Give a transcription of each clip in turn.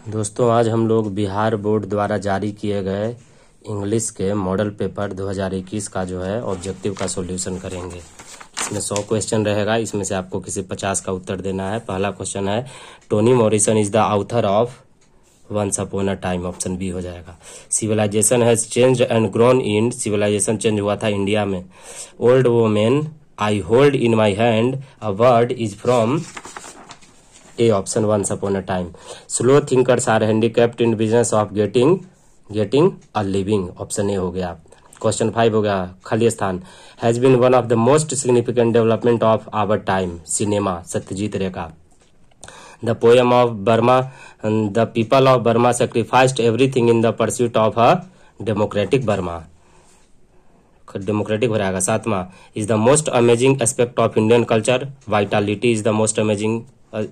दोस्तों आज हम लोग बिहार बोर्ड द्वारा जारी किए गए इंग्लिश के मॉडल पेपर 2021 का जो है ऑब्जेक्टिव का सॉल्यूशन करेंगे। इसमें 100 क्वेश्चन रहेगा। इसमें से आपको किसी 50 का उत्तर देना है। पहला क्वेश्चन है, Tony Morrison is the author of once upon a time. Option B हो जाएगा। Civilisation has changed and grown in. Civilisation change हुआ था इंडिया में। Old women I hold in my hand a word is from A. Option once upon a time. Slow thinkers are handicapped in business of getting a living. Option A हो गया। Question 5 हो गया, खाली स्थान। Has been one of the most significant development of our time. Cinema, Satyajit Ray का। The poem of Burma, the people of Burma sacrificed everything in the pursuit of a democratic Burma. Democratic हो जाएगा। 7वां, is the most amazing aspect of Indian culture. Vitality is the most amazing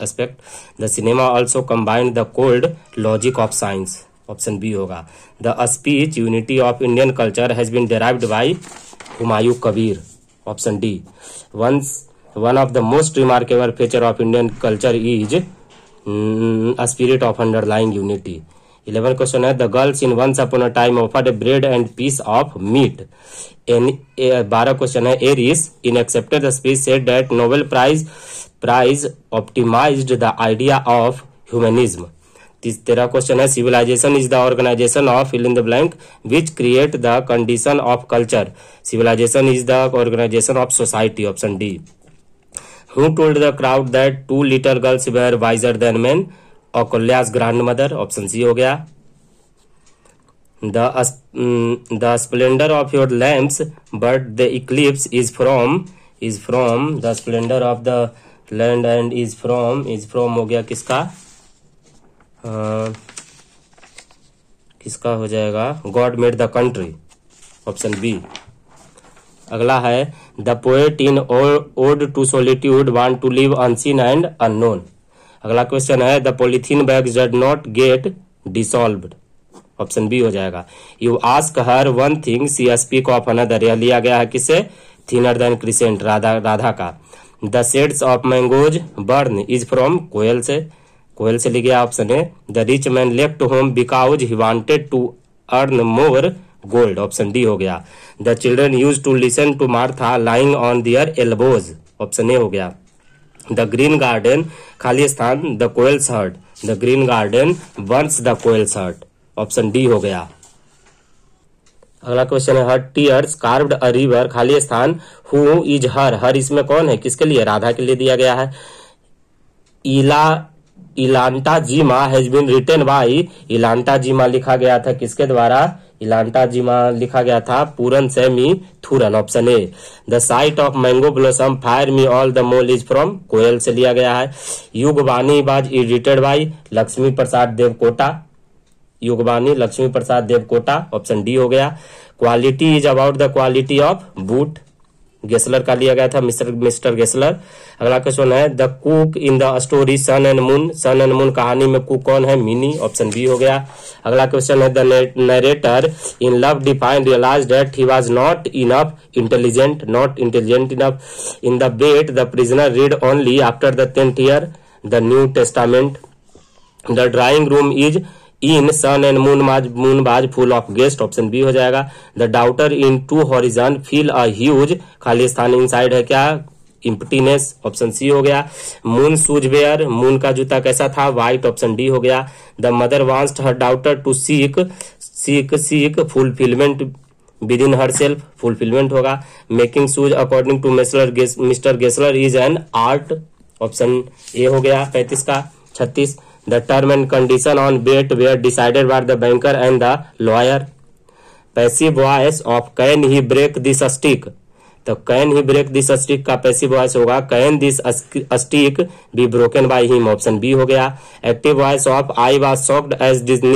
aspect. The cinema also combined the cold logic of science. Option B होगा। The speech unity of Indian culture has been derived by Humayun Kabir. Option D. One of the most remarkable feature of Indian culture is a spirit of underlying unity. 11 question है, the girls in Once Upon a Time offered a bread and piece of meat. 12 question है, Aries in accepted the speech said that Nobel Prize optimized the idea of humanism. 13 question है, civilization is the organization of fill in the blank which create the condition of culture. Civilization is the organization of society. Option D. Who told the crowd that 2 little girls were wiser than men. अकोल्यास grandmother. Option C हो गया। The splendour of your lamps but the eclipse is from the splendour of the land and is from हो गया किसका? किसका हो जाएगा? God made the country. Option B. अगला है, the poet in ode to solitude want to live unseen and unknown. अगला question है, the polythene bags did not get dissolved. Option B हो जाएगा। You ask her one thing she speak of another. यह लिया गया है किससे? Thinner than crescent, Radha का। The shades of mangoes burn is from कोयल से लिख गया। ऑप्शन है, the rich man left home because he wanted to earn more gold. Option D हो गया। The children use to listen to Martha lying on their elbows. Option A हो गया। The green garden, खाली स्थान, the koels hurt. The green garden once the koels hurt. Option D हो गया। अगला question है, हर टीयर्स कार्व्ड अ रिवर, खाली स्थान, हु इज हर इसमें कौन है? किसके लिए? राधा के लिए दिया गया है। इलांटा जीमा हैज बीन रिटन बाई। इलांटा जीमा लिखा गया था किसके द्वारा? इलांटा जीमा लिखा गया था पूरन सेमी थूरन। Option A. The sight of mango blossom fire me all the mole is from कोयल से लिया गया है। Yugvani was edited by Laxmi Prasad Devkota. Yugvani Laxmi Prasad Devkota. Option D हो गया। Quality is about the quality of boot, Gessler का लिया गया था, मिस्टर गेसलर। अगला क्वेश्चन है, the cook in the story sun and moon. Sun and moon कहानी में कुक कौन है? मिनी। ऑप्शन बी हो गया। अगला क्वेश्चन है, the narrator in love define realize that he was not intelligent enough. In the bet the prisoner read only after the 10th year the new testament. The drawing room is in sun and moon was full of guest. Option B हो जाएगा। The daughter in to horizon feel a huge, खाली स्थान inside है क्या? इम्पटीनेस। Option C हो गया। Moon shoes where, moon का जूता कैसा था? व्हाइट। ऑप्शन डी हो गया। The mother wants her daughter to seek fulfilment within herself, fulfilment होगा। Making shoes according to mister Gessler is an art. Option A हो गया 35 का। 36, the term and condition on bet were decided by the banker and the lawyer. Passive voice of can he break this stick? तो can he break this stick का passive voice होगा can this stick be broken by him। Option B हो गया। Active voice of I was shocked as this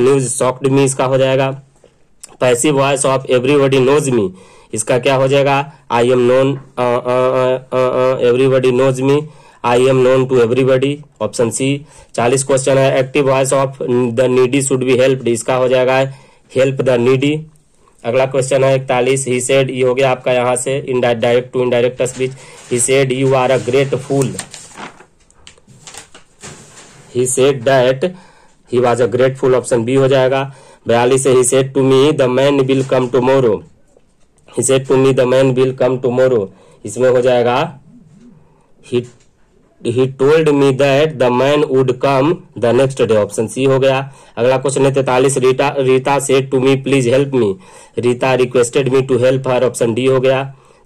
news shocked me इसका हो जाएगा। Passive voice of everybody knows me इसका क्या हो जाएगा? I am known, everybody knows me, I am known to everybody। Option C. 40 question है, active voice of the needy should be helped इसका हो जाएगा हेल्प द नीडी। अगला question है 41, ही सेड, ये हो गया आपका यहाँ से direct to indirect speech. He said you are a great fool. He said that he was a grateful, option B हो जाएगा। 42 है, he said to me the man will come tomorrow, he said to me the man will come tomorrow, इसमें हो जाएगा he told me that the man would come the next day, option C हो गया। अगला question है 43, Rita said to me please help me, Rita requested me to help her, option D हो गया।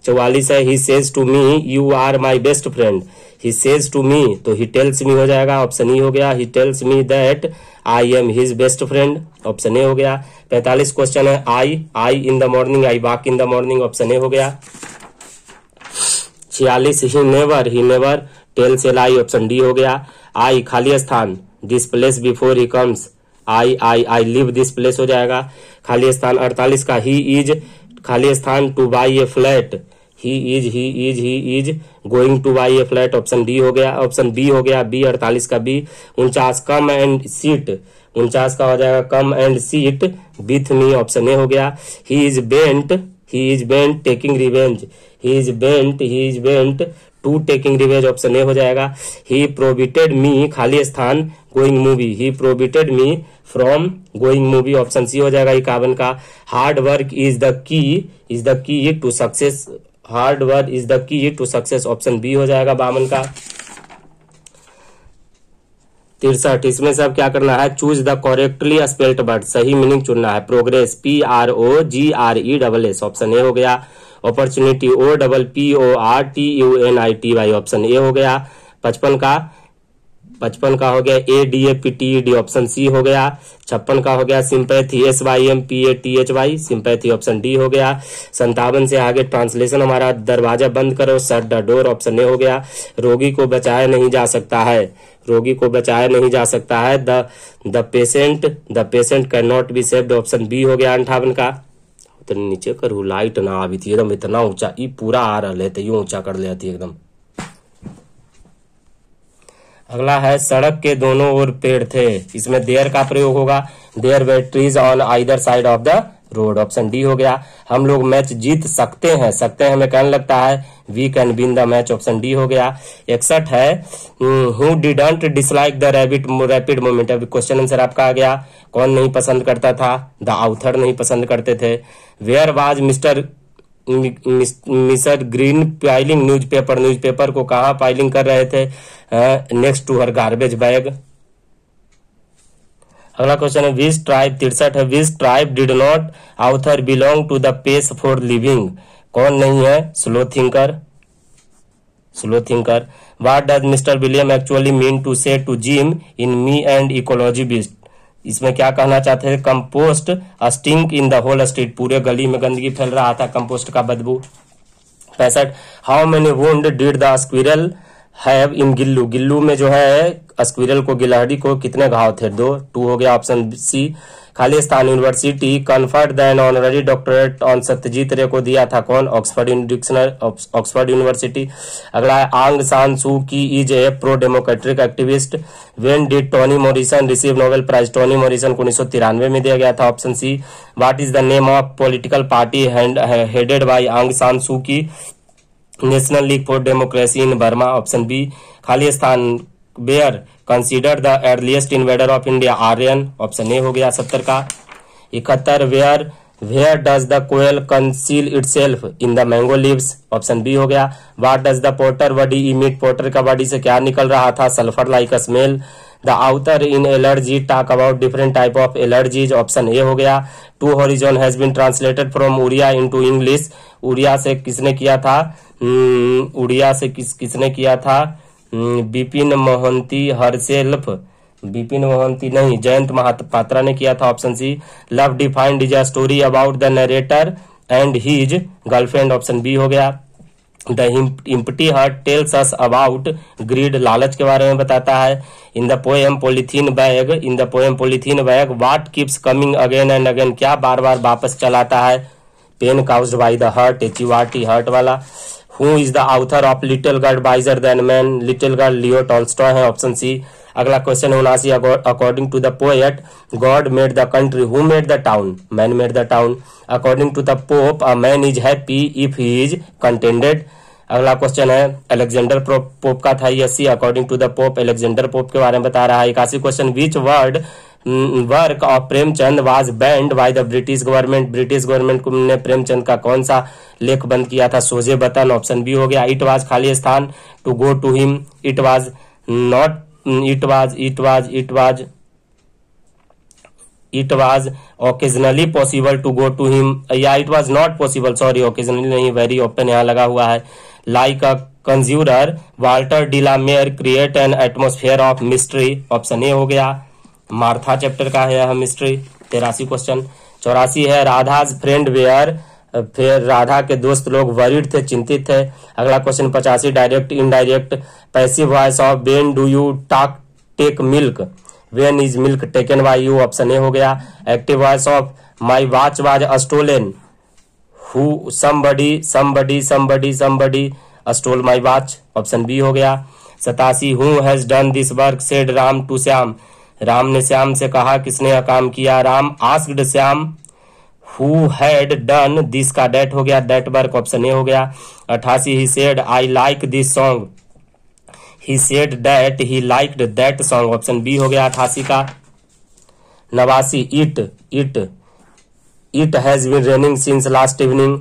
44 है, he says to me you are my best friend, he says to me तो he tells me हो जाएगा, ऑप्शन ई हो गया। he tells me that I am his best friend, option A हो गया। 45 क्वेश्चन है, I in the morning, I walk in the morning, option A हो गया। 46 he never tells A lie, option D हो गया। आई खाली स्थान this place before he comes, I live this place हो जाएगा। खाली स्थान 48 का ही इज खाली स्थान two by A flat, he is going two by A flat, option D हो गया, ऑप्शन बी हो गया। बी 48 का बी। 49 कम एंड सीट, 49 का हो जाएगा come and sit with me, option A हो गया। He is bent taking revenge, he is bent to taking revenge, option A हो जाएगा। ही प्रोहिबिटेड मी खाली स्थान going movie, he prohibited me from going movie, option C हो जाएगा। 51 का hard work is the key to success, hard work is the key to success, option B हो जाएगा। 52 का 63, इसमें सब क्या करना है, choose the correctly spelled word, सही मीनिंग चुनना है। प्रोग्रेस PROGRESS, ऑप्शन ए हो गया। अपॉर्चुनिटी OPPORTUNITY, ऑप्शन ए हो गया। 55 का हो गया ADAPTED, ऑप्शन सी हो गया। 56 का हो गया sympathy SYMPATHY, sympathy, option D हो गया। 57 से आगे ट्रांसलेशन हमारा दरवाजा बंद करो, shut the door, option A हो गया। रोगी को बचाया नहीं जा सकता है, रोगी को बचाया नहीं जा सकता है, the patient can not be saved, option B हो गया। 58 का उतने नीचे करू लाइट ना आवी थी एकदम, इतना ऊंचा ई पूरा आ रहा है, यूं ऊंचा कर लेती एकदम। अगला है सड़क के दोनों ओर पेड़ थे, इसमें देयर का प्रयोग होगा। There were trees on either side of the road, option D हो गया। हम लोग मैच जीत सकते हैं हमें कहने लगता है we can win the match, option D हो गया। 61 है who didn't dislike the rapid movement, अभी क्वेश्चन आंसर आपका आ गया। कौन नहीं पसंद करता था, द आउथर नहीं पसंद करते थे। Where was mister Green piling newspaper को कहाँ पाइलिंग कर रहे थे, next to her garbage bag. अगला क्वेश्चन है विच ट्राइब, 63 है which tribe did not author belong to the pace for living, कौन नहीं है, slow thinker. What does mister William actually mean to say to Jim in me and ecology beast, इसमें क्या कहना चाहते हैं, compost stink in the whole street, पूरे गली में गंदगी फैल रहा था, कंपोस्ट का बदबू। 65 how many wound did the squirrel have in Gillu में जो है स्क्विरल को गिलहरी को कितने घाव थे, 2 हो गया, ऑप्शन सी। खाली स्थान university conferred the an honorary doctorate on Satyajit Ray को दिया था कौन, ऑक्सफोर्ड यूनिवर्सिटी। अगला है आंग San Suu Kyi is a pro democratic activist, when did Tony Morrison receive Nobel prize, Tony Morrison को 1993 में दिया गया था, option C. What is the name of political party headed by Aung San Suu Kyi, national league for democracy in Burma, option B. खाली स्थान bear consider the earliest invader of India, Aryan, option A हो गया। 70 का 71 where does the koel conceal itself in the mango leaves, option B हो गया। What does the porter body emit, porter का body से क्या निकल रहा था, sulphur like a smell. The outer in allergy talk about different type of allergies, option A हो गया। Two horizon has been translated from Oriya into English, Oriya से किसने किया था, उड़िया से किसने किया था, बिपिन मोहंती हरसेल्फ, बिपिन मोहंती नहीं, जयंत महापात्रा ने किया था, option C. Love defined is a story about the narrator and his girlfriend, option B हो गया। The empty heart tells us about greed, लालच के बारे में बताता है। In the poem polythene bag what keeps coming again and again, क्या बार बार वापस चलाता है, pain caused by the hurt, HURT hurt वाला। Who is the author of little girl wiser than man, little girl Leo Tolstoy है, option C. अगला question 79 according to the poet God made the country, who made the town, man made the town. According to the Pope a man is happy if he is contented. अगला question है Alexander Pope का था, 80 according to the Pope, Alexander Pope के बारे में बता रहा है। 81 question which word work of Premchand was banned by the British government, British government ने प्रेमचंद का कौन सा लेख बंद किया था? सोजे बतन, ऑप्शन बी हो गया। इट वाज खाली स्थान to go to him, it was not, it was occasionally possible to go to him, या it was not possible, sorry occasionally नहीं, वेरी ओपन यहाँ लगा हुआ है। Like a conjurer Walter de la Mare create an atmosphere of mystery, option A हो गया। Martha chapter का है यह मिस्ट्री। 83 क्वेश्चन। 84 है राधाज फ्रेंड वेयर, फिर राधा के दोस्त लोग वरीड थे, चिंतित थे। अगला question 85 direct indirect passive voice of when do you talk take milk, when is milk taken by you, option A हो गया। Active voice of my watch was stolen, who somebody stole my watch, option B हो गया। 87 who has done this work said Ram to Shyam, Ram ने श्याम से कहा किसने यह काम किया? Ram asked Shyam who had done this का डेट हो गया, डेट वर्क, ऑप्शन ए हो गया। 88 he said I like this song, he said that he liked that song, option B हो गया 88 का। 89 it has been raining since last evening,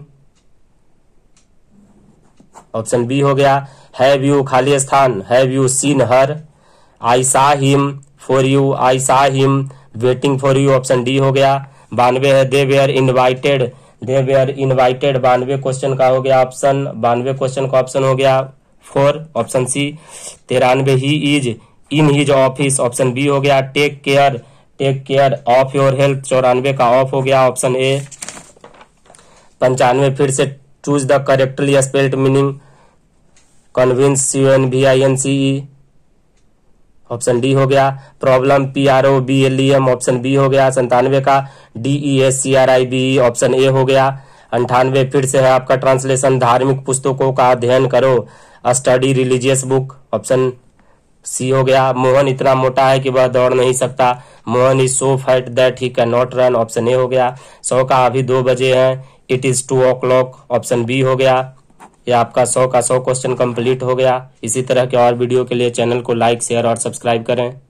option B हो गया। हैव यू खाली स्थान, have you seen her, I saw him for you, I saw him waiting for you, option D हो गया। 92 है दे वेयर इनवाइटेड, 92 क्वेश्चन का हो गया ऑप्शन, 92 क्वेश्चन का ऑप्शन हो गया 4, option C. 93 he is in his office, option B हो गया। Take care of your health, 94 का ऑफ हो गया, ऑप्शन ए। 95 फिर से choose the correctly spelled meaning, convince CONVINCE, option D हो गया। प्रॉब्लम PROBLEM, ऑप्शन बी हो गया। 97 का DESCRIBE, ऑप्शन ए हो गया। 98 फिर से है आपका ट्रांसलेशन, धार्मिक पुस्तकों का अध्ययन करो, study religious book, option C हो गया। मोहन इतना मोटा है कि वह दौड़ नहीं सकता, Mohan is so fat that he can not run, option A हो गया। 100 का अभी 2 बजे हैं, it is 2 o'clock, option B हो गया। ये आपका 100 का 100 क्वेश्चन कंप्लीट हो गया। इसी तरह के और वीडियो के लिए चैनल को लाइक शेयर और सब्सक्राइब करें।